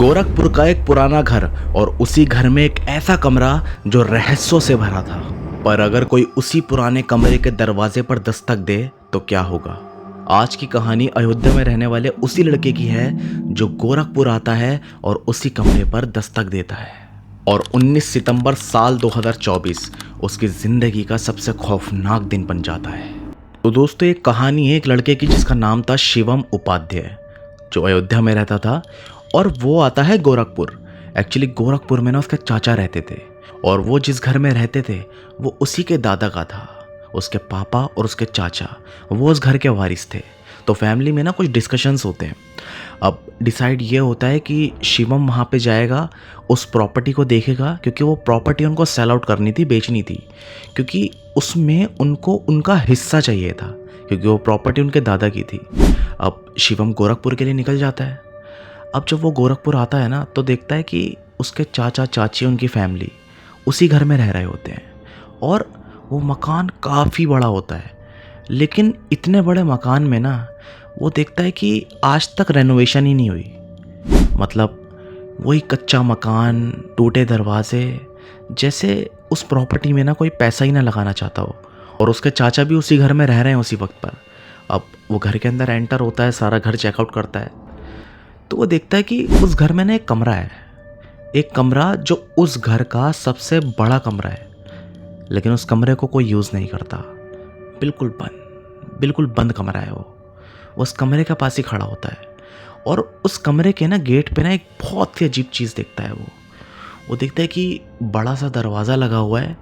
गोरखपुर का एक पुराना घर और उसी घर में एक ऐसा कमरा जो रहस्यों से भरा था। पर अगर कोई उसी पुराने कमरे के दरवाजे पर दस्तक दे तो क्या होगा। आज की कहानी अयोध्या में रहने वाले उसी लड़के की है जो गोरखपुर आता है और उसी कमरे पर दस्तक देता है। और 19 सितंबर साल 2024 उसकी जिंदगी का सबसे खौफनाक दिन बन जाता है। तो दोस्तों, एक कहानी है एक लड़के की जिसका नाम था शिवम उपाध्याय, जो अयोध्या में रहता था और वो आता है गोरखपुर। एक्चुअली गोरखपुर में ना उसके चाचा रहते थे और वो जिस घर में रहते थे वो उसी के दादा का था। उसके पापा और उसके चाचा वो उस घर के वारिस थे। तो फैमिली में ना कुछ डिस्कशंस होते हैं। अब डिसाइड ये होता है कि शिवम वहाँ पे जाएगा, उस प्रॉपर्टी को देखेगा, क्योंकि वो प्रॉपर्टी उनको सेल आउट करनी थी, बेचनी थी, क्योंकि उसमें उनको उनका हिस्सा चाहिए था, क्योंकि वो प्रॉपर्टी उनके दादा की थी। अब शिवम गोरखपुर के लिए निकल जाता है। अब जब वो गोरखपुर आता है ना तो देखता है कि उसके चाचा चाची उनकी फैमिली उसी घर में रह रहे होते हैं और वो मकान काफ़ी बड़ा होता है। लेकिन इतने बड़े मकान में ना वो देखता है कि आज तक रेनोवेशन ही नहीं हुई। मतलब वही कच्चा मकान, टूटे दरवाजे, जैसे उस प्रॉपर्टी में ना कोई पैसा ही ना लगाना चाहता हो। और उसके चाचा भी उसी घर में रह रहे हैं उसी वक्त पर। अब वो घर के अंदर एंटर होता है, सारा घर चेकआउट करता है तो वो देखता है कि उस घर में ना एक कमरा है, एक कमरा जो उस घर का सबसे बड़ा कमरा है। लेकिन उस कमरे को कोई यूज़ नहीं करता, बिल्कुल बंद कमरा है। वो उस कमरे के पास ही खड़ा होता है और उस कमरे के ना गेट पे ना एक बहुत ही अजीब चीज़ देखता है। वो देखता है कि बड़ा सा दरवाज़ा लगा हुआ है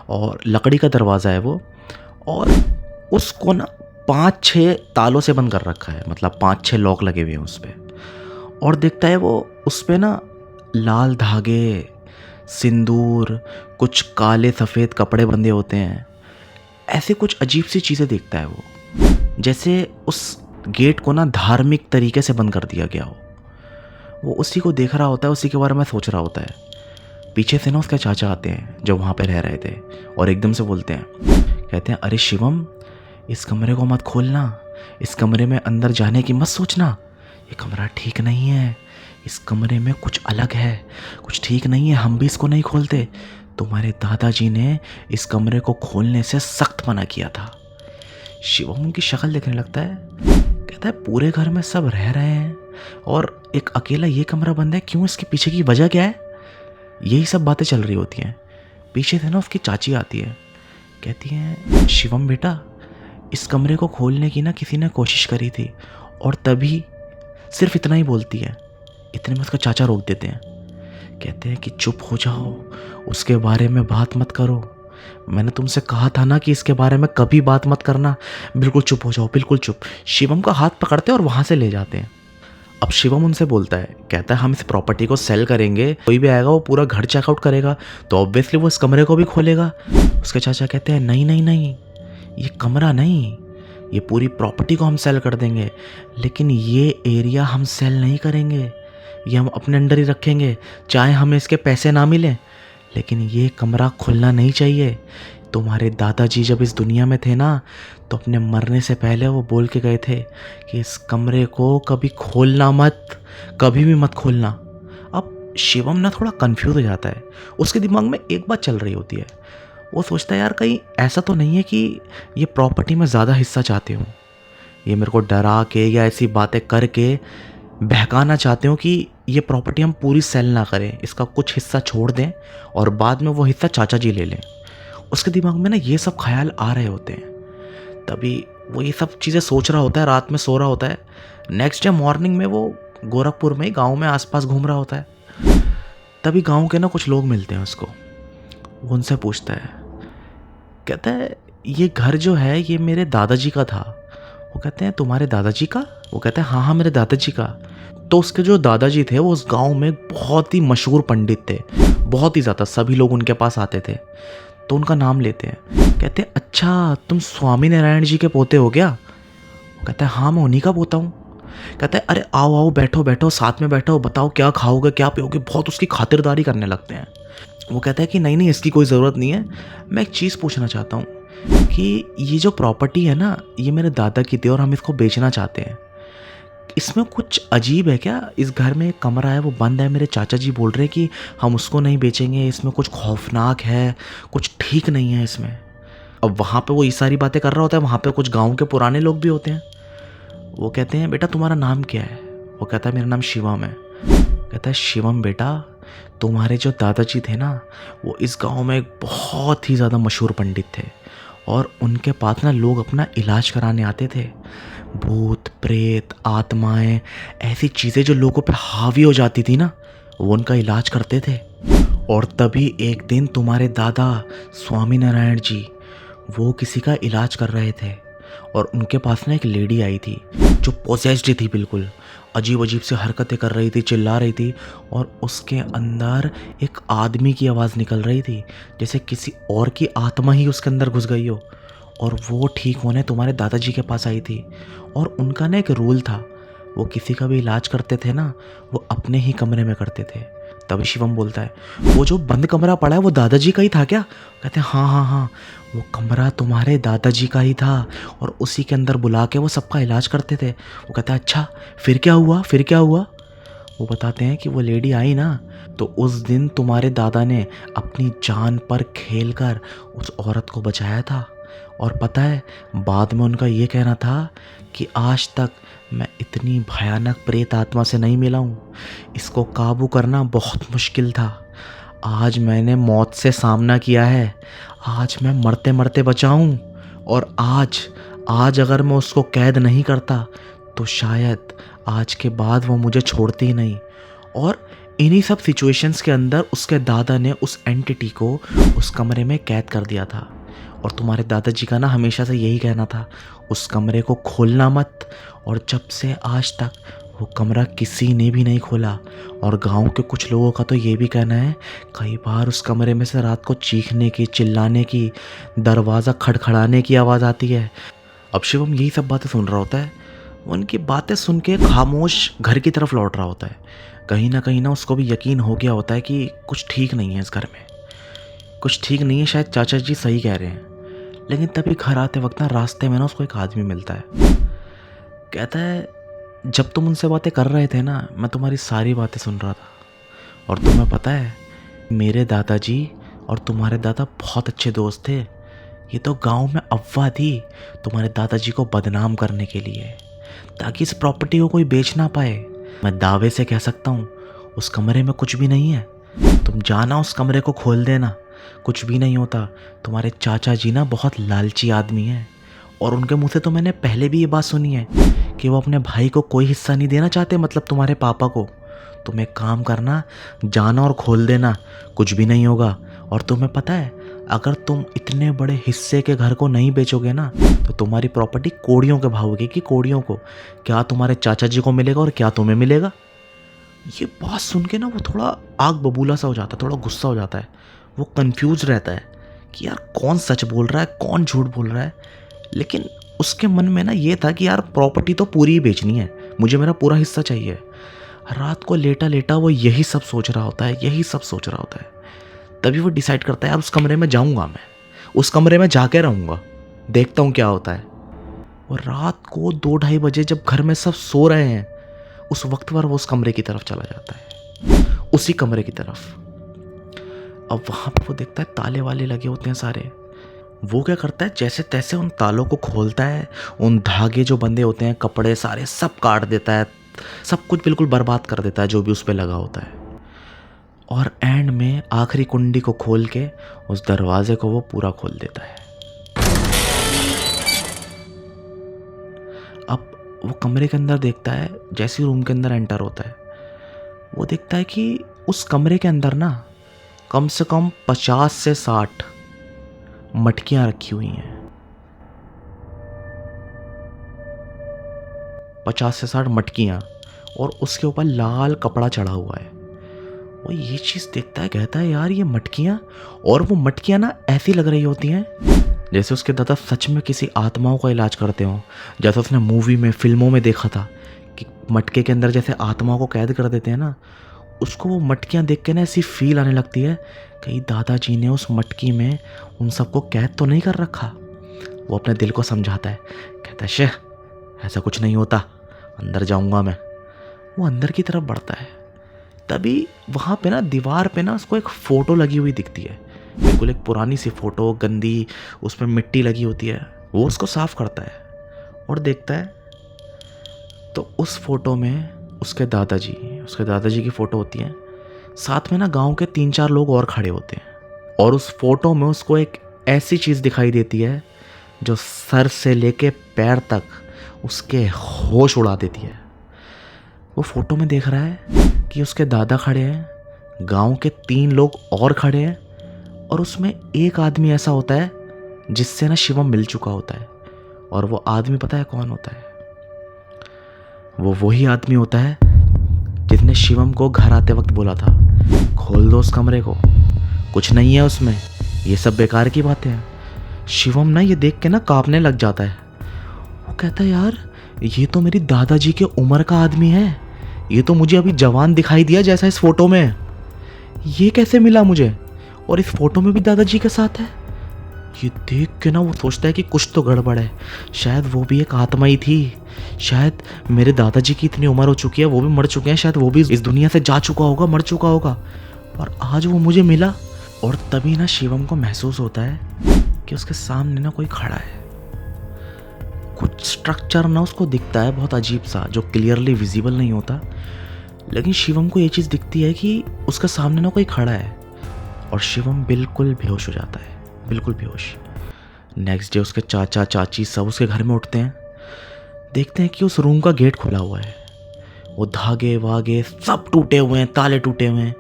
और लकड़ी का दरवाज़ा है वो, और उसको ना 5-6 तालों से बंद कर रखा है। मतलब 5-6 लॉक लगे हुए हैं उस पर। और देखता है वो उस पे ना लाल धागे, सिंदूर, कुछ काले सफ़ेद कपड़े बंधे होते हैं। ऐसे कुछ अजीब सी चीज़ें देखता है वो, जैसे उस गेट को ना धार्मिक तरीके से बंद कर दिया गया हो। वो उसी को देख रहा होता है, उसी के बारे में सोच रहा होता है। पीछे से ना उसके चाचा आते हैं जो वहाँ पे रह रहे थे और एकदम से बोलते हैं, कहते हैं, अरे शिवम, इस कमरे को मत खोलना, इस कमरे में अंदर जाने की मत सोचना, ये कमरा ठीक नहीं है, इस कमरे में कुछ अलग है, कुछ ठीक नहीं है, हम भी इसको नहीं खोलते। तुम्हारे दादाजी ने इस कमरे को खोलने से सख्त मना किया था। शिवम उनकी शक्ल देखने लगता है, कहता है, पूरे घर में सब रह रहे हैं और एक अकेला ये कमरा बंद है, क्यों, इसके पीछे की वजह क्या है? यही सब बातें चल रही होती हैं। पीछे से ना उसकी चाची आती है, कहती है, शिवम बेटा, इस कमरे को खोलने की ना किसी ने कोशिश करी थी और तभी, सिर्फ इतना ही बोलती है। इतने में उसका चाचा रोक देते हैं, कहते हैं कि चुप हो जाओ, उसके बारे में बात मत करो, मैंने तुमसे कहा था ना कि इसके बारे में कभी बात मत करना, बिल्कुल चुप हो जाओ, बिल्कुल चुप। शिवम का हाथ पकड़ते हैं और वहाँ से ले जाते हैं। अब शिवम उनसे बोलता है, कहता है, हम इस प्रॉपर्टी को सेल करेंगे, कोई भी आएगा वो पूरा घर चेकआउट करेगा तो ऑब्वियसली वो इस कमरे को भी खोलेगा। उसके चाचा कहते हैं, नहीं नहीं नहीं, ये कमरा नहीं, ये पूरी प्रॉपर्टी को हम सेल कर देंगे, लेकिन ये एरिया हम सेल नहीं करेंगे, ये हम अपने अंडर ही रखेंगे, चाहे हमें इसके पैसे ना मिलें, लेकिन ये कमरा खुलना नहीं चाहिए। तुम्हारे दादाजी जब इस दुनिया में थे ना तो अपने मरने से पहले वो बोल के गए थे कि इस कमरे को कभी खोलना मत, कभी भी मत खोलना। अब शिवम ना थोड़ा कंफ्यूज हो जाता है। उसके दिमाग में एक बात चल रही होती है। वो सोचता है, यार कहीं ऐसा तो नहीं है कि ये प्रॉपर्टी में ज़्यादा हिस्सा चाहते हो, ये मेरे को डरा के या ऐसी बातें करके बहकाना चाहते हो कि ये प्रॉपर्टी हम पूरी सेल ना करें, इसका कुछ हिस्सा छोड़ दें और बाद में वो हिस्सा चाचा जी ले लें। उसके दिमाग में ना ये सब ख्याल आ रहे होते हैं। तभी वो ये सब चीज़ें सोच रहा होता है, रात में सो रहा होता है। नेक्स्ट डे मॉर्निंग में वो गोरखपुर में ही गाँव में आसपास घूम रहा होता है। तभी गाँव के ना कुछ लोग मिलते हैं उसको। वो उनसे पूछता है, कहता है, ये घर जो है ये मेरे दादाजी का था। वो कहते हैं, तुम्हारे दादाजी का? वो कहते हैं, हाँ हाँ, मेरे दादाजी का। तो उसके जो दादाजी थे वो उस गांव में बहुत ही मशहूर पंडित थे, बहुत ही ज़्यादा, सभी लोग उनके पास आते थे। तो उनका नाम लेते हैं, कहते हैं, अच्छा तुम स्वामी नारायण जी के पोते हो क्या? वो कहता है, हाँ मैं उन्हीं का पोता हूँ। कहता है, अरे आओ आओ, बैठो बैठो, साथ में बैठो, बताओ क्या खाओगे क्या पियोगे। बहुत उसकी खातिरदारी करने लगते हैं। वो कहता है कि नहीं नहीं, इसकी कोई ज़रूरत नहीं है, मैं एक चीज़ पूछना चाहता हूँ कि ये जो प्रॉपर्टी है ना, ये मेरे दादा की थी और हम इसको बेचना चाहते हैं, इसमें कुछ अजीब है क्या? इस घर में एक कमरा है वो बंद है, मेरे चाचा जी बोल रहे हैं कि हम उसको नहीं बेचेंगे, इसमें कुछ खौफनाक है, कुछ ठीक नहीं है इसमें। अब वहाँ पे वो ये सारी बातें कर रहा होता है, वहाँ पे कुछ गाँव के पुराने लोग भी होते हैं। वो कहते हैं बेटा तुम्हारा नाम क्या है? वो कहता है मेरा नाम शिवम है। कहता है शिवम बेटा, तुम्हारे जो दादाजी थे ना, वो इस गांव में एक बहुत ही ज़्यादा मशहूर पंडित थे और उनके पास ना लोग अपना इलाज कराने आते थे। भूत प्रेत आत्माएं ऐसी चीज़ें जो लोगों पे हावी हो जाती थी ना, वो उनका इलाज करते थे। और तभी एक दिन तुम्हारे दादा स्वामी नारायण जी वो किसी का इलाज कर रहे थे और उनके पास ना एक लेडी आई थी जो पोजेस्ड थी, बिल्कुल अजीब अजीब से हरकतें कर रही थी, चिल्ला रही थी और उसके अंदर एक आदमी की आवाज़ निकल रही थी जैसे किसी और की आत्मा ही उसके अंदर घुस गई हो। और वो ठीक होने तुम्हारे दादाजी के पास आई थी और उनका ना एक रूल था, वो किसी का भी इलाज करते थे ना वो अपने ही कमरे में करते थे। तभी शिवम बोलता है वो जो बंद कमरा पड़ा है वो दादाजी का ही था क्या? कहते हैं हाँ हाँ हाँ, वो कमरा तुम्हारे दादाजी का ही था और उसी के अंदर बुला के वो सबका इलाज करते थे। वो कहता है अच्छा फिर क्या हुआ, फिर क्या हुआ? वो बताते हैं कि वो लेडी आई ना तो उस दिन तुम्हारे दादा ने अपनी जान पर खेल कर उस औरत को बचाया था। और पता है बाद में उनका ये कहना था कि आज तक मैं इतनी भयानक प्रेत आत्मा से नहीं मिला हूँ, इसको काबू करना बहुत मुश्किल था। आज मैंने मौत से सामना किया है, आज मैं मरते मरते बचा हूँ और आज अगर मैं उसको कैद नहीं करता तो शायद आज के बाद वो मुझे छोड़ती ही नहीं। और इन्हीं सब सिचुएशंस के अंदर उसके दादा ने उस एंटिटी को उस कमरे में कैद कर दिया था। और तुम्हारे दादाजी का ना हमेशा से यही कहना था उस कमरे को खोलना मत। और जब से आज तक वो कमरा किसी ने भी नहीं खोला। और गांव के कुछ लोगों का तो ये भी कहना है कई बार उस कमरे में से रात को चीखने की, चिल्लाने की, दरवाज़ा खड़खड़ाने की आवाज़ आती है। अब शिवम यही सब बातें सुन रहा होता है, वो उनकी बातें सुन के खामोश घर की तरफ लौट रहा होता है। कहीं ना उसको भी यकीन हो गया होता है कि कुछ ठीक नहीं है इस घर में, कुछ ठीक नहीं है, शायद चाचा जी सही कह रहे हैं। लेकिन तभी घर आते वक्त ना रास्ते में ना उसको एक आदमी मिलता है। कहता है जब तुम उनसे बातें कर रहे थे ना मैं तुम्हारी सारी बातें सुन रहा था और तुम्हें पता है मेरे दादाजी और तुम्हारे दादा बहुत अच्छे दोस्त थे। ये तो गांव में अफवाह थी तुम्हारे दादाजी को बदनाम करने के लिए ताकि इस प्रॉपर्टी को कोई बेच ना पाए। मैं दावे से कह सकता हूँ उस कमरे में कुछ भी नहीं है, तुम जाना उस कमरे को खोल देना, कुछ भी नहीं होता। तुम्हारे चाचा जी ना बहुत लालची आदमी हैं और उनके मुंह से तो मैंने पहले भी ये बात सुनी है कि वो अपने भाई को कोई हिस्सा नहीं देना चाहते, मतलब तुम्हारे पापा को। तुम एक काम करना, जाना और खोल देना, कुछ भी नहीं होगा। और तुम्हें पता है अगर तुम इतने बड़े हिस्से के घर को नहीं बेचोगे ना तो तुम्हारी प्रॉपर्टी कोड़ियों के भाव होगी कि कोड़ियों को, क्या तुम्हारे चाचा जी को मिलेगा और क्या तुम्हें मिलेगा। ये बात सुन के ना वो थोड़ा आग बबूला सा हो जाता है, थोड़ा गुस्सा हो जाता है, वो कंफ्यूज रहता है कि यार कौन सच बोल रहा है कौन झूठ बोल रहा है। लेकिन उसके मन में ना ये था कि यार प्रॉपर्टी तो पूरी ही बेचनी है, मुझे मेरा पूरा हिस्सा चाहिए। रात को लेटा लेटा वो यही सब सोच रहा होता है। तभी वो डिसाइड करता है यार उस कमरे में जाऊंगा, मैं उस कमरे में जाके रहूंगा, देखता हूँ क्या होता है। और रात को 2-2:30 बजे जब घर में सब सो रहे हैं उस वक्त पर वो उस कमरे की तरफ चला जाता है, उसी कमरे की तरफ। अब वहाँ पे वो देखता है ताले वाले लगे होते हैं सारे। वो क्या करता है जैसे तैसे उन तालों को खोलता है, उन धागे जो बंधे होते हैं, कपड़े सारे सब काट देता है, सब कुछ बिल्कुल बर्बाद कर देता है जो भी उस पर लगा होता है। और एंड में आखिरी कुंडी को खोल के उस दरवाजे को वो पूरा खोल देता है। अब वो कमरे के अंदर देखता है, जैसे रूम के अंदर एंटर होता है वो देखता है कि उस कमरे के अंदर ना कम से कम 50 से 60 मटकियां रखी हुई हैं। 50 से 60 मटकियां और उसके ऊपर लाल कपड़ा चढ़ा हुआ है। वो ये चीज़ देखता है, कहता है यार ये मटकियां, और वो मटकियां ना ऐसी लग रही होती हैं जैसे उसके दादा सच में किसी आत्माओं का इलाज करते हों, जैसे उसने मूवी में फिल्मों में देखा था कि मटके के अंदर जैसे आत्माओं को कैद कर देते हैं ना। उसको वो मटकियाँ देख के ना ऐसी फील आने लगती है कहीं दादाजी ने उस मटकी में उन सबको कैद तो नहीं कर रखा। वो अपने दिल को समझाता है, कहता है शेह ऐसा कुछ नहीं होता, अंदर जाऊंगा मैं। वो अंदर की तरफ बढ़ता है, तभी वहाँ पे ना दीवार पे ना उसको एक फ़ोटो लगी हुई दिखती है, बिल्कुल एक पुरानी सी फ़ोटो, गंदी, उसमें मिट्टी लगी होती है। वो उसको साफ़ करता है और देखता है तो उस फोटो में उसके दादाजी की फ़ोटो होती है। साथ में ना गांव के 3-4 लोग और खड़े होते हैं और उस फोटो में उसको एक ऐसी चीज़ दिखाई देती है जो सर से लेके पैर तक उसके होश उड़ा देती है। वो फोटो में देख रहा है कि उसके दादा खड़े हैं, गांव के 3 लोग और खड़े हैं और उसमें एक आदमी ऐसा होता है जिससे ना शिवम मिल चुका होता है। और वो आदमी पता है कौन होता है? वो वही आदमी होता है जिसने शिवम को घर आते वक्त बोला था, खोल दो उस कमरे को, कुछ नहीं है उसमें, ये सब बेकार की बातें हैं। शिवम ना ये देख के ना कांपने लग जाता है। वो कहता है यार, ये तो मेरी दादाजी के उम्र का आदमी है, ये तो मुझे अभी जवान दिखाई दिया जैसा इस फोटो में, ये कैसे मिला मुझे? और इस फोटो में भी दादाजी के साथ है। ये देख के ना वो सोचता है कि कुछ तो गड़बड़ है, शायद वो भी एक आत्मा ही थी, शायद मेरे दादाजी की इतनी उम्र हो चुकी है, वो भी मर चुके हैं, शायद वो भी इस दुनिया से जा चुका होगा, मर चुका होगा, और आज वो मुझे मिला। और तभी ना शिवम को महसूस होता है कि उसके सामने ना कोई खड़ा है। कुछ स्ट्रक्चर ना उसको दिखता है बहुत अजीब सा, जो क्लियरली विजिबल नहीं होता, लेकिन शिवम को ये चीज़ दिखती है कि उसके सामने ना कोई खड़ा है और शिवम बिल्कुल बेहोश हो जाता है, बिल्कुल बेहोश। नेक्स्ट डे उसके चाचा चाची सब उसके घर में उठते हैं, देखते हैं कि उस रूम का गेट खुला हुआ है, वो धागे वागे सब टूटे हुए हैं, ताले टूटे हुए हैं।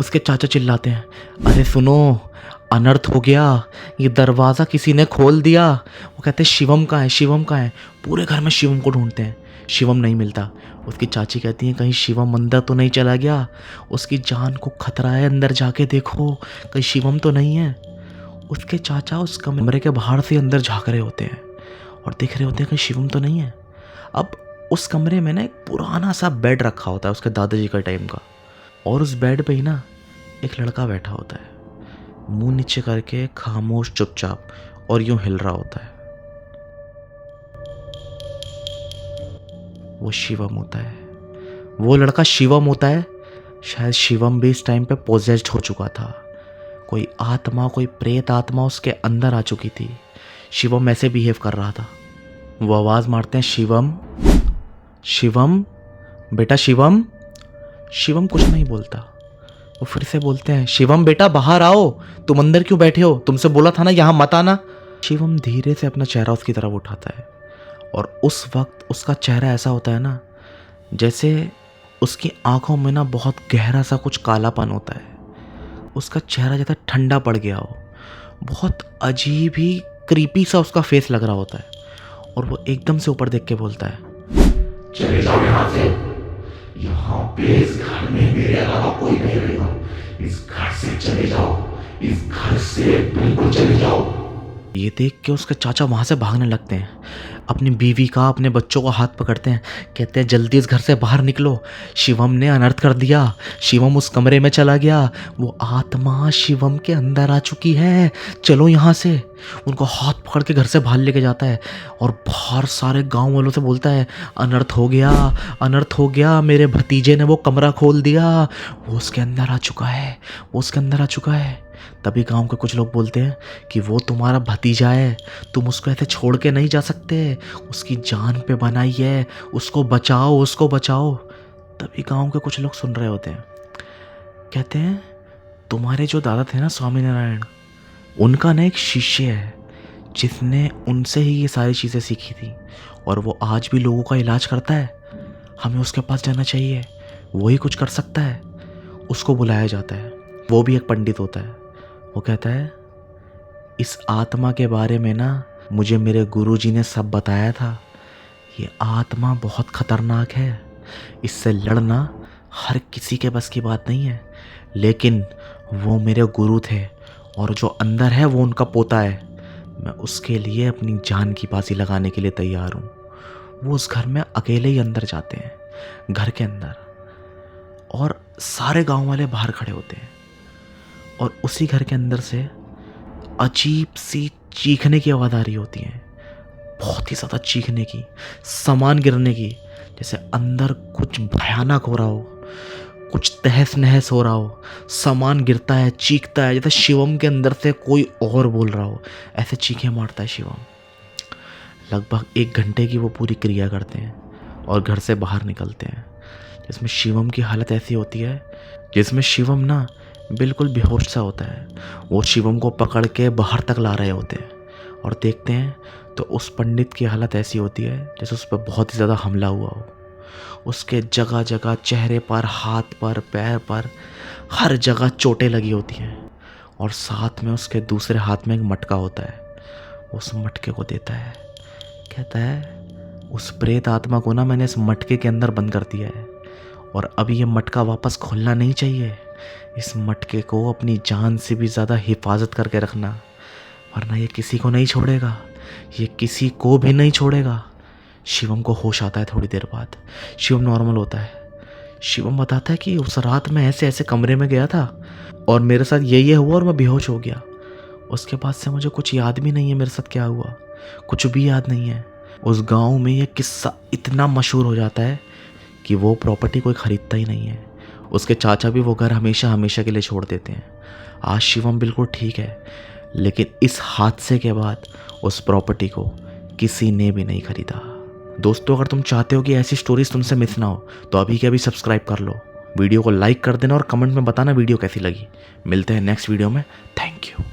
उसके चाचा चिल्लाते हैं, अरे सुनो, अनर्थ हो गया, ये दरवाज़ा किसी ने खोल दिया। वो कहते हैं शिवम कहाँ है, शिवम कहाँ है? पूरे घर में शिवम को ढूंढते हैं, शिवम नहीं मिलता। उसकी चाची कहती हैं कहीं शिवम अंदर तो नहीं चला गया, उसकी जान को खतरा है, अंदर जाके देखो कहीं शिवम तो नहीं है। उसके चाचा उस कमरे के बाहर से अंदर झाँक रहे होते हैं और देख रहे होते हैं कहीं शिवम तो नहीं है। अब उस कमरे में ना एक पुराना सा बेड रखा होता है उसके दादाजी का टाइम का, और उस बेड पे ही ना एक लड़का बैठा होता है, मुंह नीचे करके खामोश चुपचाप, और यूं हिल रहा होता है। वो शिवम होता है, वो लड़का शिवम होता है। शायद शिवम भी इस टाइम पे पोजेस्ड हो चुका था, कोई आत्मा, कोई प्रेत आत्मा उसके अंदर आ चुकी थी। शिवम ऐसे बिहेव कर रहा था। वो आवाज़ मारते हैं, शिवम, शिवम, बेटा शिवम। शिवम कुछ नहीं बोलता। वो फिर से बोलते हैं, शिवम बेटा बाहर आओ, तुम अंदर क्यों बैठे हो, तुमसे बोला था ना यहाँ मत आना। शिवम धीरे से अपना चेहरा उसकी तरफ उठाता है और उस वक्त उसका चेहरा ऐसा होता है ना जैसे उसकी आंखों में ना बहुत गहरा सा कुछ कालापन होता है। उसका चेहरा जैसा ठंडा पड़ गया हो, बहुत अजीब ही क्रीपी सा उसका फेस लग रहा होता है। और वो एकदम से ऊपर देख के बोलता है, चले जाओ यहाँ से, यहाँ पे इस घर में मेरे अलावा कोई नहीं रहेगा, इस घर से चले जाओ, इस घर से बिल्कुल चले जाओ। ये देख के उसके चाचा वहाँ से भागने लगते हैं, अपनी बीवी का, अपने बच्चों का हाथ पकड़ते हैं, कहते हैं जल्दी इस घर से बाहर निकलो, शिवम ने अनर्थ कर दिया, शिवम उस कमरे में चला गया, वो आत्मा शिवम के अंदर आ चुकी है, चलो यहाँ से। उनको हाथ पकड़ के घर से बाहर लेके जाता है और बाहर सारे गांव वालों से बोलता है, अनर्थ हो गया, अनर्थ हो गया, मेरे भतीजे ने वो कमरा खोल दिया, वो उसके अंदर आ चुका है, वो उसके अंदर आ चुका है। तभी गांव के कुछ लोग बोलते हैं कि वो तुम्हारा भतीजा है, तुम उसको ऐसे छोड़ के नहीं जा सकते, उसकी जान पे बनाई है, उसको बचाओ, उसको बचाओ। तभी गांव के कुछ लोग सुन रहे होते हैं, कहते हैं तुम्हारे जो दादा थे ना स्वामी नारायण, उनका ना एक शिष्य है जिसने उनसे ही ये सारी चीज़ें सीखी थी और वो आज भी लोगों का इलाज करता है, हमें उसके पास जाना चाहिए, वो ही कुछ कर सकता है। उसको बुलाया जाता है, वो भी एक पंडित होता है। वो कहता है इस आत्मा के बारे में ना मुझे मेरे गुरुजी ने सब बताया था, ये आत्मा बहुत खतरनाक है, इससे लड़ना हर किसी के बस की बात नहीं है, लेकिन वो मेरे गुरु थे और जो अंदर है वो उनका पोता है, मैं उसके लिए अपनी जान की बाजी लगाने के लिए तैयार हूँ। वो उस घर में अकेले ही अंदर जाते हैं, घर के अंदर, और सारे गांव वाले बाहर खड़े होते हैं और उसी घर के अंदर से अजीब सी चीखने की आवाज़ आ रही होती है, बहुत ही ज़्यादा चीखने की, सामान गिरने की, जैसे अंदर कुछ भयानक हो रहा हो, कुछ तहस नहस हो रहा हो, सामान गिरता है, चीखता है, जैसे शिवम के अंदर से कोई और बोल रहा हो, ऐसे चीखें मारता है शिवम। लगभग 1 घंटे की वो पूरी क्रिया करते हैं और घर से बाहर निकलते हैं, जिसमें शिवम की हालत ऐसी होती है जिसमें शिवम ना बिल्कुल बेहोश सा होता है। वो शिवम को पकड़ के बाहर तक ला रहे होते हैं और देखते हैं तो उस पंडित की हालत ऐसी होती है जैसे उस पर बहुत ही ज़्यादा हमला हुआ हो। उसके जगह जगह चेहरे पर, हाथ पर, पैर पर, हर जगह चोटें लगी होती हैं और साथ में उसके दूसरे हाथ में एक मटका होता है। उस मटके को देता है, कहता है उस प्रेत आत्मा को ना मैंने इस मटके के अंदर बंद कर दिया है और अब ये मटका वापस खोलना नहीं चाहिए। इस मटके को अपनी जान से भी ज़्यादा हिफाजत करके रखना, वरना ये किसी को नहीं छोड़ेगा, ये किसी को भी नहीं छोड़ेगा। शिवम को होश आता है थोड़ी देर बाद। शिवम नॉर्मल होता है। शिवम बताता है कि उस रात मैं ऐसे ऐसे कमरे में गया था और मेरे साथ ये हुआ और मैं बेहोश हो गया। उसके बाद से मुझे कुछ याद भी नहीं है मेरे साथ क्या हुआ, कुछ भी याद नहीं है। उस गांव में ये किस्सा इतना मशहूर हो जाता है कि वो प्रॉपर्टी कोई ख़रीदता ही नहीं है। उसके चाचा भी वो घर हमेशा हमेशा के लिए छोड़ देते हैं। आज शिवम बिल्कुल ठीक है, लेकिन इस हादसे के बाद उस प्रॉपर्टी को किसी ने भी नहीं खरीदा। दोस्तों, अगर तुम चाहते हो कि ऐसी स्टोरीज तुमसे मिस ना हो तो अभी के अभी सब्सक्राइब कर लो, वीडियो को लाइक कर देना और कमेंट में बताना वीडियो कैसी लगी। मिलते हैं नेक्स्ट वीडियो में। Thank you.